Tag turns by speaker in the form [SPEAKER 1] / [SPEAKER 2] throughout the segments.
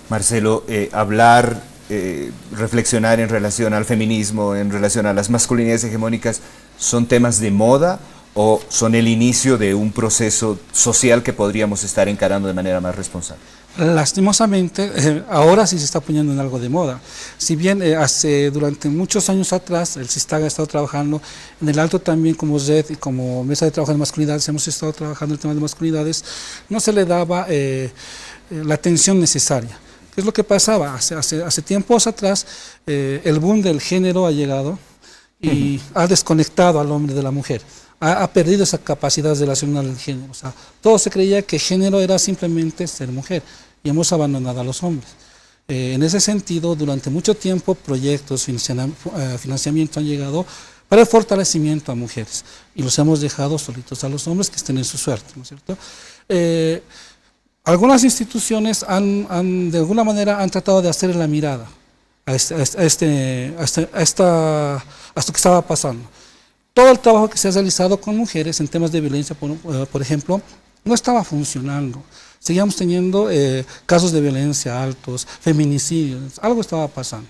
[SPEAKER 1] Marcelo, hablar, reflexionar en relación al feminismo, en relación a las masculinidades hegemónicas, ¿son temas de moda o son el inicio de un proceso social que podríamos estar encarando de manera más responsable?
[SPEAKER 2] Lastimosamente, ahora sí se está poniendo en algo de moda. Si bien durante muchos años atrás el SISTAG ha estado trabajando en el Alto también como red y como mesa de trabajo de masculinidades, hemos estado trabajando el tema de masculinidades, no se le daba la atención necesaria. ¿Qué es lo que pasaba? Hace tiempos atrás el boom del género ha llegado y ha desconectado al hombre de la mujer. Ha perdido esa capacidad relacional del género. O sea, todo se creía que género era simplemente ser mujer y hemos abandonado a los hombres. En ese sentido, durante mucho tiempo, proyectos, financiamiento han llegado para el fortalecimiento a mujeres y los hemos dejado solitos a los hombres que estén en su suerte, ¿no es cierto? Algunas instituciones de alguna manera han tratado de hacer la mirada a esto que estaba pasando. Todo el trabajo que se ha realizado con mujeres en temas de violencia, por ejemplo, no estaba funcionando. Seguíamos teniendo casos de violencia altos, feminicidios, algo estaba pasando.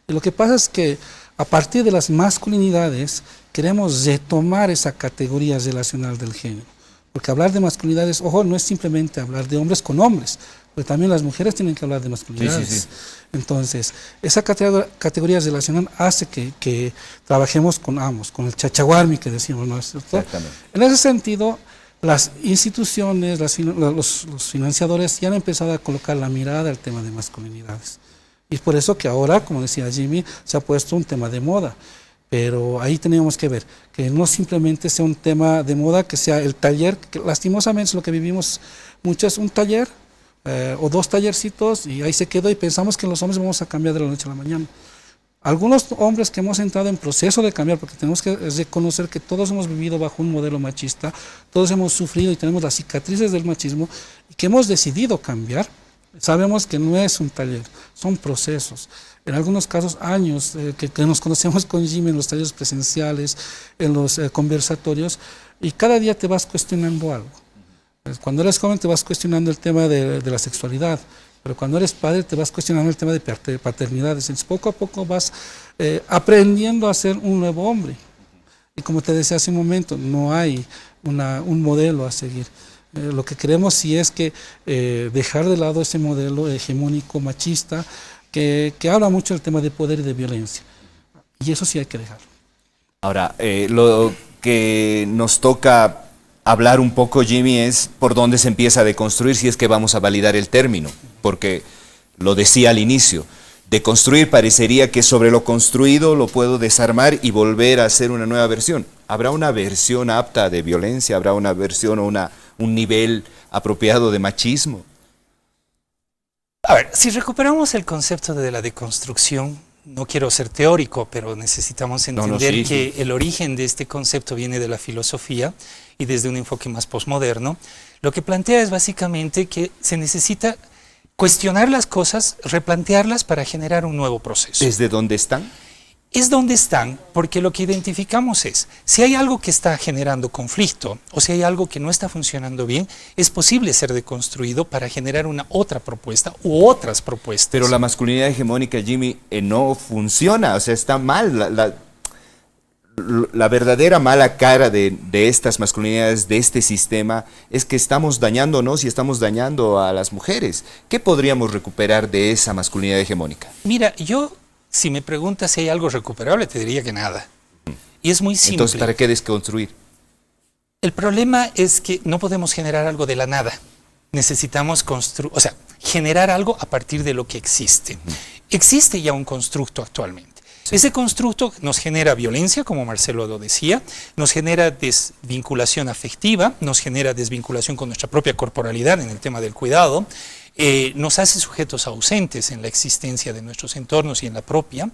[SPEAKER 2] Y lo que pasa es que a partir de las masculinidades queremos retomar esa categoría relacional del género. Porque hablar de masculinidades, ojo, no es simplemente hablar de hombres con hombres, porque también las mujeres tienen que hablar de masculinidades. Sí. Entonces, esa categoría relacional hace que trabajemos con ambos, con el chachaguarmi que decimos, ¿no es cierto? Exactamente. En ese sentido, las instituciones, los financiadores ya han empezado a colocar la mirada al tema de masculinidades. Y es por eso que ahora, como decía Jimmy, se ha puesto un tema de moda. Pero ahí teníamos que ver, que no simplemente sea un tema de moda, que sea el taller, que lastimosamente es lo que vivimos mucho, es un taller o dos tallercitos y ahí se quedó y pensamos que los hombres vamos a cambiar de la noche a la mañana. Algunos hombres que hemos entrado en proceso de cambiar, porque tenemos que reconocer que todos hemos vivido bajo un modelo machista, todos hemos sufrido y tenemos las cicatrices del machismo y que hemos decidido cambiar, sabemos que no es un taller, son procesos. En algunos casos años que nos conocemos con Jimmy en los talleres presenciales, en los conversatorios, y cada día te vas cuestionando algo. Cuando eres joven te vas cuestionando el tema de la sexualidad, pero cuando eres padre te vas cuestionando el tema de paternidad. Entonces poco a poco vas aprendiendo a ser un nuevo hombre. Y como te decía hace un momento, no hay un modelo a seguir. Lo que queremos sí es que dejar de lado ese modelo hegemónico machista que habla mucho del tema de poder y de violencia. Y eso sí hay que dejarlo.
[SPEAKER 1] Ahora, lo que nos toca hablar un poco, Jimmy, es por dónde se empieza a deconstruir si es que vamos a validar el término. Porque lo decía al inicio, deconstruir parecería que sobre lo construido lo puedo desarmar y volver a hacer una nueva versión. ¿Habrá una versión apta de violencia? ¿Habrá una versión o un nivel apropiado de machismo?
[SPEAKER 3] A ver, si recuperamos el concepto de la deconstrucción, no quiero ser teórico, pero necesitamos entender que el origen de este concepto viene de la filosofía y desde un enfoque más posmoderno. Lo que plantea es básicamente que se necesita cuestionar las cosas, replantearlas para generar un nuevo proceso.
[SPEAKER 1] ¿Desde dónde están?
[SPEAKER 3] Es donde están, porque lo que identificamos es, si hay algo que está generando conflicto o si hay algo que no está funcionando bien, es posible ser deconstruido para generar una otra propuesta u otras propuestas.
[SPEAKER 1] Pero la masculinidad hegemónica, Jimmy, no funciona, o sea, está mal. La verdadera mala cara de estas masculinidades, de este sistema, es que estamos dañándonos y estamos dañando a las mujeres. ¿Qué podríamos recuperar de esa masculinidad hegemónica?
[SPEAKER 3] Mira, si me preguntas si hay algo recuperable, te diría que nada. Y es muy simple.
[SPEAKER 1] Entonces, ¿para qué desconstruir?
[SPEAKER 3] El problema es que no podemos generar algo de la nada. Necesitamos generar algo a partir de lo que existe. Existe ya un constructo actualmente. Sí. Ese constructo nos genera violencia, como Marcelo lo decía, nos genera desvinculación afectiva, nos genera desvinculación con nuestra propia corporalidad en el tema del cuidado, nos hace sujetos ausentes en la existencia de nuestros entornos y en la propia.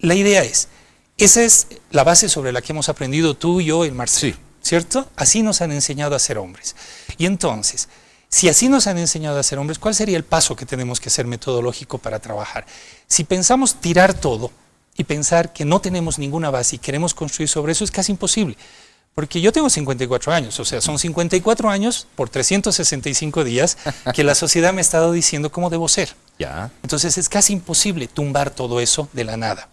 [SPEAKER 3] La idea esa es la base sobre la que hemos aprendido tú, yo y Marcelo, ¿cierto? Así nos han enseñado a ser hombres. Y entonces, si así nos han enseñado a ser hombres, ¿cuál sería el paso que tenemos que hacer metodológico para trabajar? Si pensamos tirar todo y pensar que no tenemos ninguna base y queremos construir sobre eso, es casi imposible. Porque yo tengo 54 años, o sea, son 54 años por 365 días que la sociedad me ha estado diciendo cómo debo ser.
[SPEAKER 1] Ya.
[SPEAKER 3] Entonces es casi imposible tumbar todo eso de la nada.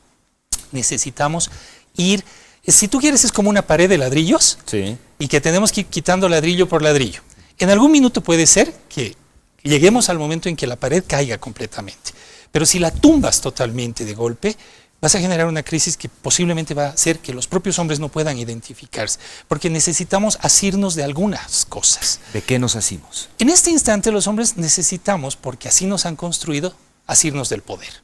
[SPEAKER 3] Necesitamos ir, si tú quieres es como una pared de ladrillos,
[SPEAKER 1] Sí.
[SPEAKER 3] y que tenemos que ir quitando ladrillo por ladrillo. En algún minuto puede ser que lleguemos al momento en que la pared caiga completamente. Pero si la tumbas totalmente de golpe, vas a generar una crisis que posiblemente va a hacer que los propios hombres no puedan identificarse, porque necesitamos asirnos de algunas cosas.
[SPEAKER 1] ¿De qué nos hacemos?
[SPEAKER 3] En este instante los hombres necesitamos, porque así nos han construido, asirnos del poder.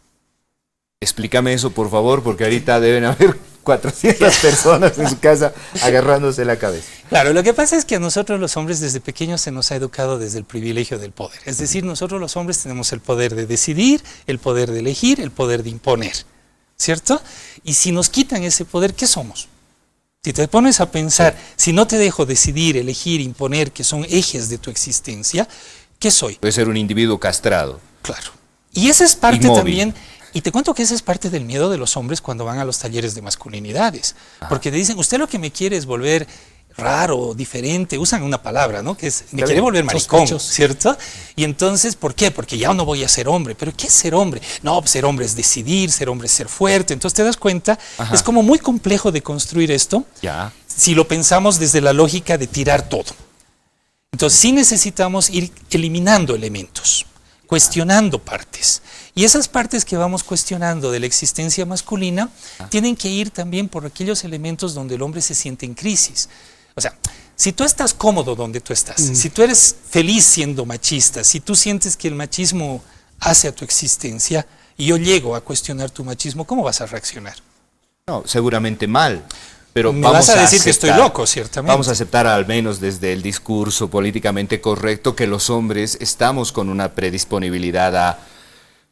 [SPEAKER 1] Explícame eso, por favor, porque ahorita deben haber 400 personas en su casa agarrándose la cabeza.
[SPEAKER 3] Claro, lo que pasa es que a nosotros los hombres desde pequeños se nos ha educado desde el privilegio del poder. Es decir, nosotros los hombres tenemos el poder de decidir, el poder de elegir, el poder de imponer, ¿cierto? Y si nos quitan ese poder, ¿qué somos? Si te pones a pensar, si no te dejo decidir, elegir, imponer, que son ejes de tu existencia, ¿qué soy?
[SPEAKER 1] Puede ser un individuo castrado.
[SPEAKER 3] Claro. Y esa es parte
[SPEAKER 1] Inmóvil.
[SPEAKER 3] también, y te cuento que esa es parte del miedo de los hombres cuando van a los talleres de masculinidades. Porque te dicen, usted lo que me quiere es volver raro, diferente, usan una palabra, ¿no? Que es, me quiere volver maricón,
[SPEAKER 2] Sospechoso.
[SPEAKER 3] ¿cierto? Y entonces, ¿por qué? Porque ya no voy a ser hombre. ¿Pero qué es ser hombre? No, pues ser hombre es decidir, ser hombre es ser fuerte. Entonces te das cuenta, es como muy complejo de construir esto,
[SPEAKER 1] Ya.
[SPEAKER 3] si lo pensamos desde la lógica de tirar todo. Entonces sí necesitamos ir eliminando elementos, cuestionando partes. Y esas partes que vamos cuestionando de la existencia masculina tienen que ir también por aquellos elementos donde el hombre se siente en crisis. O sea, si tú estás cómodo donde tú estás, si tú eres feliz siendo machista, si tú sientes que el machismo hace a tu existencia y yo llego a cuestionar tu machismo, ¿cómo vas a reaccionar?
[SPEAKER 1] No, seguramente mal. Pero
[SPEAKER 3] Me
[SPEAKER 1] vamos
[SPEAKER 3] vas a decir que estoy loco, ciertamente.
[SPEAKER 1] Vamos a aceptar al menos desde el discurso políticamente correcto que los hombres estamos con una predisponibilidad a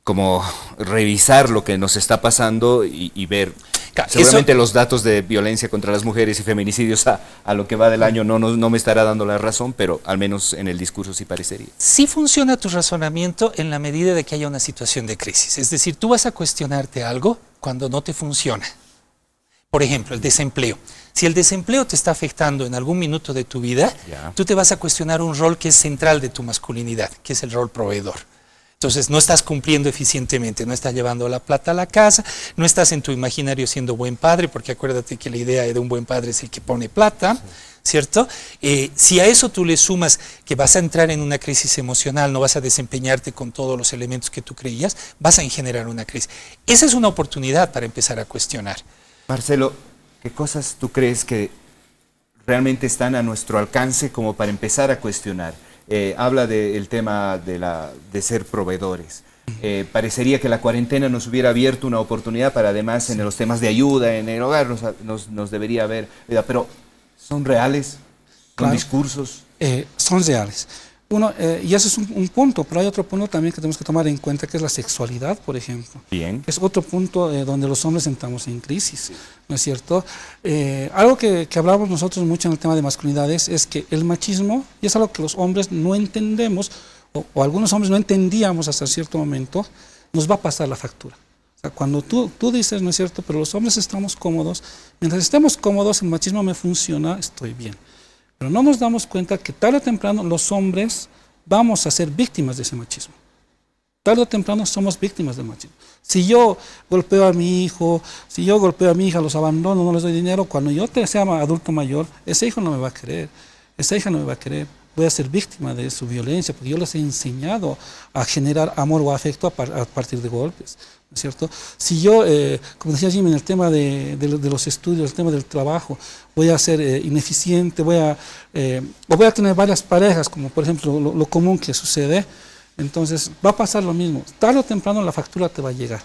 [SPEAKER 1] como revisar lo que nos está pasando y ver.
[SPEAKER 3] Claro,
[SPEAKER 1] Seguramente los datos de violencia contra las mujeres y feminicidios a lo que va del año no me estará dando la razón, pero al menos en el discurso sí parecería.
[SPEAKER 3] Sí funciona tu razonamiento en la medida de que haya una situación de crisis. Es decir, tú vas a cuestionarte algo cuando no te funciona. Por ejemplo, el desempleo. Si el desempleo te está afectando en algún minuto de tu vida, tú te vas a cuestionar un rol que es central de tu masculinidad, que es el rol proveedor. Entonces no estás cumpliendo eficientemente, no estás llevando la plata a la casa, no estás en tu imaginario siendo buen padre, porque acuérdate que la idea de un buen padre es el que pone plata, ¿cierto? Si a eso tú le sumas que vas a entrar en una crisis emocional, no vas a desempeñarte con todos los elementos que tú creías, vas a generar una crisis. Esa es una oportunidad para empezar a cuestionar.
[SPEAKER 1] Marcelo, ¿qué cosas tú crees que realmente están a nuestro alcance como para empezar a cuestionar? Habla del tema de ser proveedores. Parecería que la cuarentena nos hubiera abierto una oportunidad para además en los temas de ayuda en el hogar nos debería haber, pero ¿son reales? ¿Son
[SPEAKER 2] Claro.
[SPEAKER 1] discursos?
[SPEAKER 2] Son reales. Y ese es un punto, pero hay otro punto también que tenemos que tomar en cuenta, que es la sexualidad, por ejemplo.
[SPEAKER 1] Bien.
[SPEAKER 2] Es otro punto donde los hombres entramos en crisis, ¿no es cierto? Algo que hablamos nosotros mucho en el tema de masculinidades es que el machismo, y es algo que los hombres no entendemos, o algunos hombres no entendíamos hasta cierto momento, nos va a pasar la factura. O sea, cuando tú dices, ¿no es cierto?, pero los hombres estamos cómodos, mientras estemos cómodos, el machismo me funciona, estoy bien. Pero no nos damos cuenta que tarde o temprano los hombres vamos a ser víctimas de ese machismo. Tarde o temprano somos víctimas del machismo. Si yo golpeo a mi hijo, si yo golpeo a mi hija, los abandono, no les doy dinero, cuando yo sea adulto mayor, ese hijo no me va a querer, esa hija no me va a querer. Voy a ser víctima de su violencia, porque yo les he enseñado a generar amor o afecto a partir de golpes, ¿no es cierto? Si yo, como decía Jimmy, en el tema de los estudios, el tema del trabajo, voy a ser ineficiente, o voy a tener varias parejas, como por ejemplo lo común que sucede, entonces va a pasar lo mismo. Tarde o temprano la factura te va a llegar.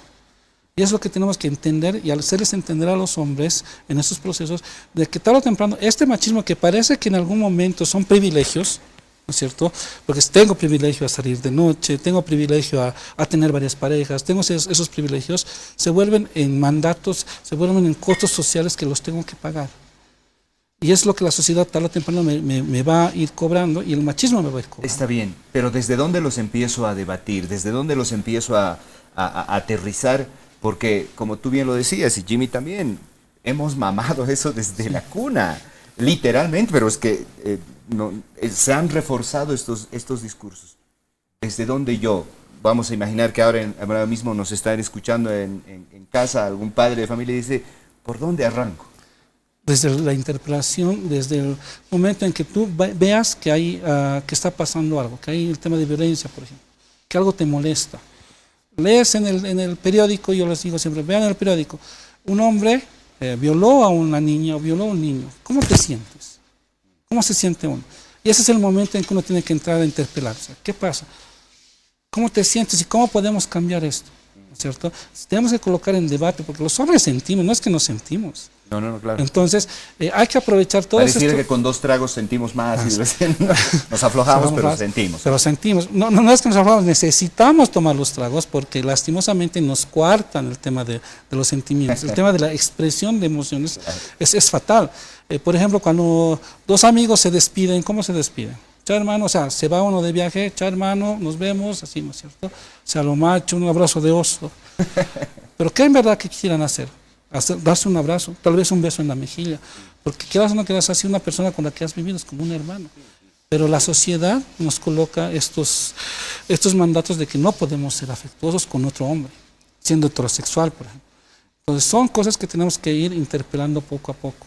[SPEAKER 2] Y es lo que tenemos que entender, y al hacerles entender a los hombres en estos procesos, de que tarde o temprano este machismo que parece que en algún momento son privilegios, ¿no es cierto? Porque tengo privilegio a salir de noche, tengo privilegio a tener varias parejas, tengo esos privilegios, se vuelven en mandatos, se vuelven en costos sociales que los tengo que pagar. Y es lo que la sociedad tarde o temprano me va a ir cobrando, y el machismo me va a ir cobrando.
[SPEAKER 1] Está bien, pero ¿desde dónde los empiezo a debatir? ¿Desde dónde los empiezo a aterrizar? Porque, como tú bien lo decías, y Jimmy también, hemos mamado eso desde la cuna. literalmente, pero es que se han reforzado estos discursos. Desde donde vamos a imaginar que ahora mismo nos están escuchando en casa, algún padre de familia dice, ¿por dónde arranco?
[SPEAKER 2] Desde la interpelación, desde el momento en que tú veas que que está pasando algo, que hay el tema de violencia, por ejemplo, que algo te molesta. Lees en el periódico, yo les digo siempre, vean en el periódico, un hombre violó a una niña o violó a un niño. ¿Cómo te sientes? ¿Cómo se siente uno? Y ese es el momento en que uno tiene que entrar a interpelarse. ¿Qué pasa? ¿Cómo te sientes y cómo podemos cambiar esto? ¿No es cierto? Tenemos que colocar en debate, porque los hombres sentimos, no es que nos sentimos.
[SPEAKER 1] No, claro.
[SPEAKER 2] Entonces, hay que aprovechar todo esto.
[SPEAKER 1] Pareciera que con 2 tragos sentimos más y recién nos aflojamos, pero sentimos.
[SPEAKER 2] Pero sentimos. No es que nos aflojamos, necesitamos tomar los tragos porque lastimosamente nos coartan el tema de los sentimientos. El tema de la expresión de emociones es fatal. Por ejemplo, cuando 2 amigos se despiden, ¿cómo se despiden? Chao hermano, o sea, se va uno de viaje, chao hermano, nos vemos, así, ¿no es cierto? O sea, lo macho, un abrazo de oso. Pero ¿qué en verdad que quisieran hacer? Darse un abrazo, tal vez un beso en la mejilla, porque quieras o no quieras así, una persona con la que has vivido es como un hermano. Pero la sociedad nos coloca estos mandatos de que no podemos ser afectuosos con otro hombre, siendo heterosexual, por ejemplo. Entonces son cosas que tenemos que ir interpelando poco a poco.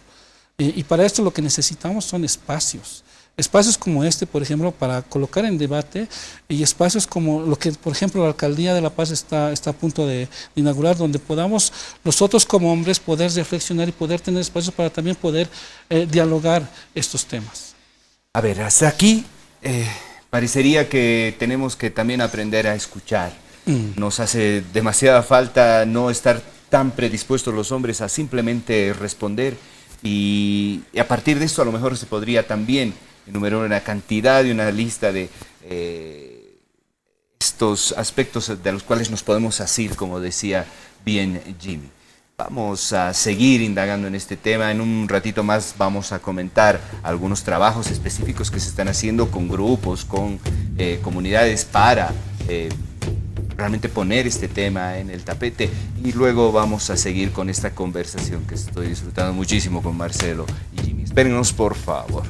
[SPEAKER 2] Y para esto lo que necesitamos son espacios. Espacios como este, por ejemplo, para colocar en debate, y espacios como lo que, por ejemplo, la Alcaldía de La Paz está a punto de inaugurar, donde podamos nosotros como hombres poder reflexionar y poder tener espacios para también poder dialogar estos temas.
[SPEAKER 1] A ver, hasta aquí parecería que tenemos que también aprender a escuchar. Nos hace demasiada falta no estar tan predispuestos los hombres a simplemente responder, y a partir de esto a lo mejor se podría también enumerar una cantidad y una lista de estos aspectos de los cuales nos podemos asir, como decía bien Jimmy. Vamos a seguir indagando en este tema. En un ratito más vamos a comentar algunos trabajos específicos que se están haciendo con grupos, con comunidades para realmente poner este tema en el tapete, y luego vamos a seguir con esta conversación que estoy disfrutando muchísimo con Marcelo y Jimmy. Espérenos, por favor.